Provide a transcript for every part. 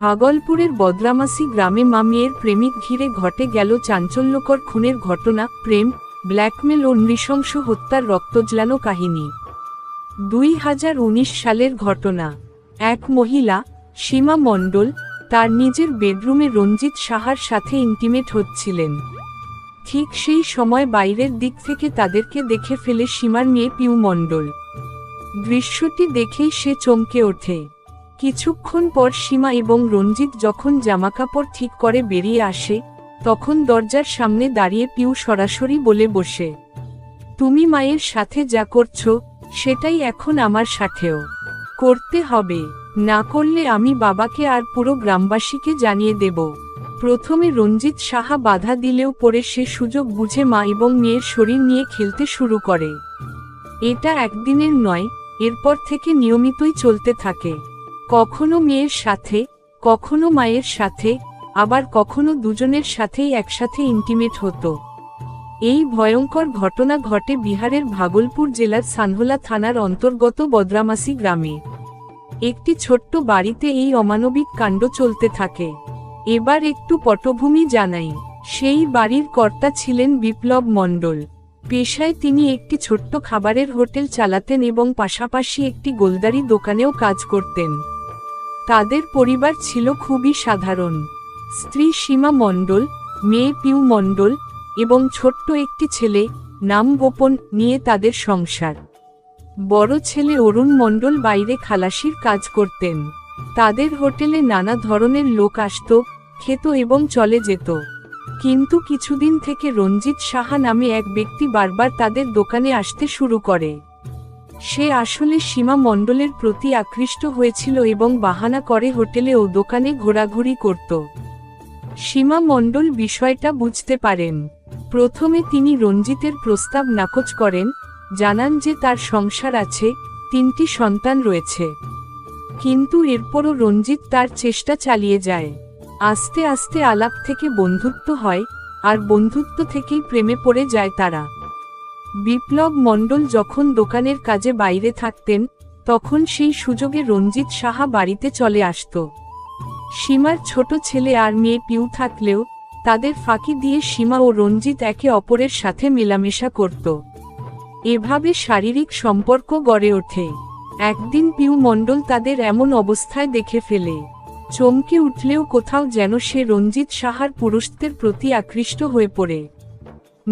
ভাগলপুরের বদরামাসি গ্রামে মা মেয়ের প্রেমিক ঘিরে ঘটে গেল চাঞ্চল্যকর খুনের ঘটনা, প্রেম, ব্ল্যাকমেল ও নৃশংস হত্যার রক্তজ্বালানো কাহিনী। 2019 সালের ঘটনা। এক মহিলা, সীমা মণ্ডল, তার নিজের বেডরুমে রঞ্জিত সাহার সাথে ইন্টিমেট হচ্ছিলেন। ঠিক সেই সময় বাইরের দিক থেকে তাদেরকে দেখে ফেলে সীমার মেয়ে পিউ মণ্ডল। দৃশ্যটি দেখেই সে চমকে ওঠে। কিছুক্ষণ পর সীমা এবং রঞ্জিত যখন জামাকাপড় ঠিক করে বেরিয়ে আসে, তখন দরজার সামনে দাঁড়িয়ে পিউ সরাসরি বলে বসে, তুমি মায়ের সাথে যা করছো সেটাই এখন আমার সাথেও করতে হবে, না করলে আমি বাবাকে আর পুরো গ্রামবাসীকে জানিয়ে দেব। প্রথমে রঞ্জিত সাহা বাধা দিলেও পরে সে সুযোগ বুঝে মা এবং মেয়ের শরীর নিয়ে খেলতে শুরু করে। এটা একদিনের নয়, এরপর থেকে নিয়মিতই চলতে থাকে। কখনো মেয়ের সাথে, কখনো মায়ের সাথে, আবার কখনো দুজনের সাথেই একসাথে ইন্টিমেট হতো। এই ভয়ঙ্কর ঘটনা ঘটে বিহারের ভাগলপুর জেলার সানহোলা থানার অন্তর্গত বদরামাসি গ্রামে। একটি ছোট্ট বাড়িতে এই অমানবিক কাণ্ড চলতে থাকে। এবার একটু পটভূমি জানাই। সেই বাড়ির কর্তা ছিলেন বিপ্লব মণ্ডল। পেশায় তিনি একটি ছোট্ট খাবারের হোটেল চালাতেন এবং পাশাপাশি একটি গোলদারি দোকানেও কাজ করতেন। তাদের পরিবার ছিল খুবই সাধারণ। স্ত্রী সীমা মণ্ডল, মেয়ে পিউ মণ্ডল এবং ছোট্ট একটি ছেলে, নাম গোপন, নিয়ে তাদের সংসার। বড় ছেলে অরুণ মণ্ডল বাইরে খালাসির কাজ করতেন। তাদের হোটেলে নানা ধরনের লোক আসত, খেত এবং চলে যেত। কিন্তু কিছুদিন থেকে রঞ্জিত সাহা নামে এক ব্যক্তি বারবার তাদের দোকানে আসতে শুরু করে। সে আসলে সীমা মণ্ডলের প্রতি আকৃষ্ট হয়েছিল এবং বাহানা করে হোটেলে ও দোকানে ঘোরাঘুরি করত। সীমা মণ্ডল বিষয়টা বুঝতে পারেন। প্রথমে তিনি রঞ্জিতের প্রস্তাব নাকচ করেন, জানান যে তার সংসার আছে, 3টি সন্তান রয়েছে। কিন্তু এরপরও রঞ্জিত তার চেষ্টা চালিয়ে যায়। আস্তে আস্তে আলাপ থেকে বন্ধুত্ব হয়, আর বন্ধুত্ব থেকেই প্রেমে পড়ে যায় তারা। বিপ্লব মণ্ডল যখন দোকানের কাজে বাইরে থাকতেন, তখন সেই সুযোগে রঞ্জিত সাহা বাড়িতে চলে আসত। সীমার ছোট ছেলে আর মেয়ে পিউ থাকলেও তাদের ফাঁকি দিয়ে সীমা ও রঞ্জিত একে অপরের সাথে মেলামেশা করত। এভাবে শারীরিক সম্পর্ক গড়ে ওঠে। একদিন পিউ মণ্ডল তাদের এমন অবস্থায় দেখে ফেলে। চমকে উঠলেও কোথাও যেন সে রঞ্জিত সাহার পুরুষত্বের প্রতি আকৃষ্ট হয়ে পড়ে।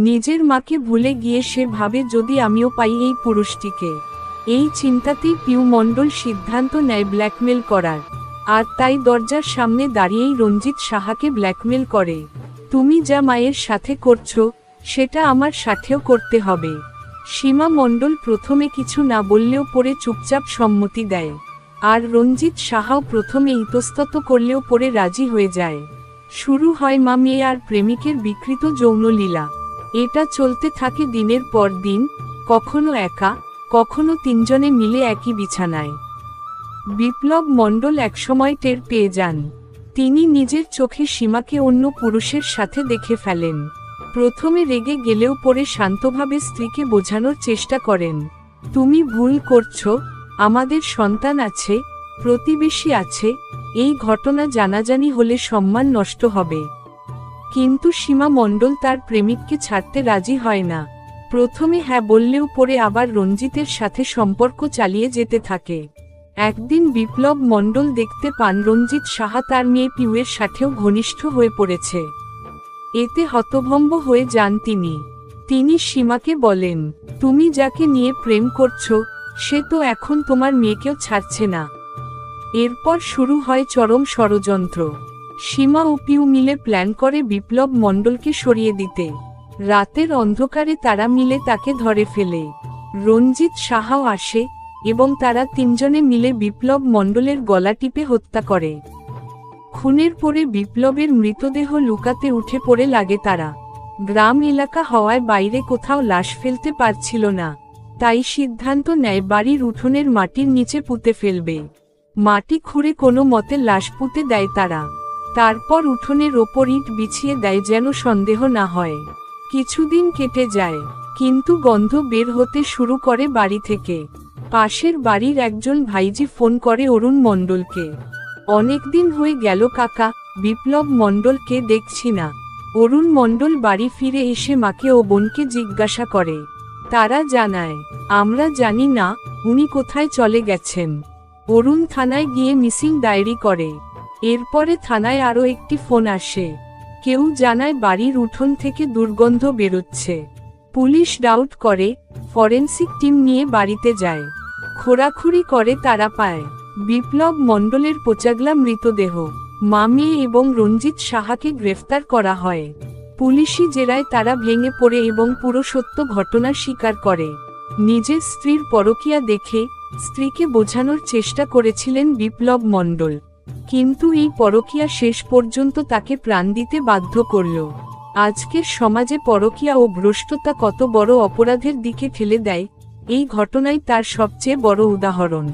নিজের মাকে ভুলে গিয়ে সে ভাবে, যদি আমিও পাই এই পুরুষটিকে। এই চিন্তাতেই পিউ মণ্ডল সিদ্ধান্ত নেয় ব্ল্যাকমেল করার। আর তাই দরজার সামনে দাঁড়িয়েই রঞ্জিত সাহাকে ব্ল্যাকমেল করে, তুমি যা মায়ের সাথে করছো সেটা আমার সাথেও করতে হবে। সীমা মণ্ডল প্রথমে কিছু না বললেও পরে চুপচাপ সম্মতি দেয়। আর রঞ্জিত সাহাও প্রথমে ইতস্তত করলেও পরে রাজি হয়ে যায়। শুরু হয় মা মেয়ে আর প্রেমিকের বিকৃত যৌনলীলা। এটা চলতে থাকে দিনের পর দিন, কখনো একা, কখনো 3 জনে মিলে একই বিছানায়। বিপ্লব মণ্ডল একসময় টের পেয়ে যান। তিনি নিজের চোখে সীমাকে অন্য পুরুষের সাথে দেখে ফেলেন। প্রথমে রেগে গেলেও পরে শান্তভাবে স্ত্রীকে বোঝানোর চেষ্টা করেন, তুমি ভুল করছো, আমাদের সন্তান আছে, প্রতিবেশী আছে, এই ঘটনা জানাজানি হলে সম্মান নষ্ট হবে। কিন্তু সীমা মণ্ডল তার প্রেমিককে ছাড়তে রাজি হয় না। প্রথমে হ্যাঁ বললেও পরে আবার রঞ্জিতের সাথে সম্পর্ক চালিয়ে যেতে থাকে। একদিন বিপ্লব মণ্ডল দেখতে পান রঞ্জিত সাহা তার মেয়ে পিউয়ের সাথেও ঘনিষ্ঠ হয়ে পড়েছে। এতে হতভম্ব হয়ে যান তিনি সীমাকে বলেন, তুমি যাকে নিয়ে প্রেম করছো সে তো এখন তোমার মেয়েকেও ছাড়ছে না। এরপর শুরু হয় চরম ষড়যন্ত্র। সীমা ও পিউ মিলে প্ল্যান করে বিপ্লব মণ্ডলকে সরিয়ে দিতে। রাতের অন্ধকারে তারা মিলে তাকে ধরে ফেলে। রঞ্জিত সাহাও আসে এবং তারা 3 জনে মিলে বিপ্লব মণ্ডলের গলা টিপে হত্যা করে। খুনের পরে বিপ্লবের মৃতদেহ লুকাতে উঠে পড়ে লাগে তারা। গ্রাম এলাকা হওয়ায় বাইরে কোথাও লাশ ফেলতে পারছিল না, তাই সিদ্ধান্ত নেয় বাড়ির উঠোনের মাটির নিচে পুঁতে ফেলবে। মাটি খুঁড়ে কোনো মতে লাশ পুঁতে দেয় তারা। তারপর উঠোনের ওপর ইট বিছিয়ে দেয় যেন সন্দেহ না হয়। কিছুদিন কেটে যায়, কিন্তু গন্ধ বের হতে শুরু করে বাড়ি থেকে। পাশের বাড়ির একজন ভাইজি ফোন করে অরুণ মণ্ডলকে। অনেকদিন হয়ে গেল কাকা, বিপ্লব মণ্ডলকে দেখছি না। অরুণ মণ্ডল বাড়ি ফিরে এসে মাকে ও বোনকে জিজ্ঞাসা করে। তারা জানায়, আমরা জানি না উনি কোথায় চলে গেছেন। অরুণ থানায় গিয়ে মিসিং ডায়েরি করে। এরপরে থানায় আরও একটি ফোন আসে। কেউ জানায় বাড়ির উঠোন থেকে দুর্গন্ধ বেরোচ্ছে। পুলিশ ডাউট করে, ফরেনসিক টিম নিয়ে বাড়িতে যায়। খোঁড়াখুড়ি করে, তারা পায় বিপ্লব মণ্ডলের পচাগলা মৃতদেহ। মা মেয়ে এবং রঞ্জিত সাহাকে গ্রেফতার করা হয়। পুলিশি জেরায় তারা ভেঙে পড়ে এবং পুরো সত্য ঘটনা স্বীকার করে। নিজের স্ত্রীর পরকীয়া দেখে স্ত্রীকে বোঝানোর চেষ্টা করেছিলেন বিপ্লব মণ্ডল, কিন্তু এই পরকীয়া শেষ পর্যন্ত তাকে প্রাণ দিতে বাধ্য করল। আজকের সমাজে পরকীয়া ও ভ্রষ্টতা কত বড় অপরাধের দিকে ঠেলে দেয়, এই ঘটনাই তার সবচেয়ে বড় উদাহরণ।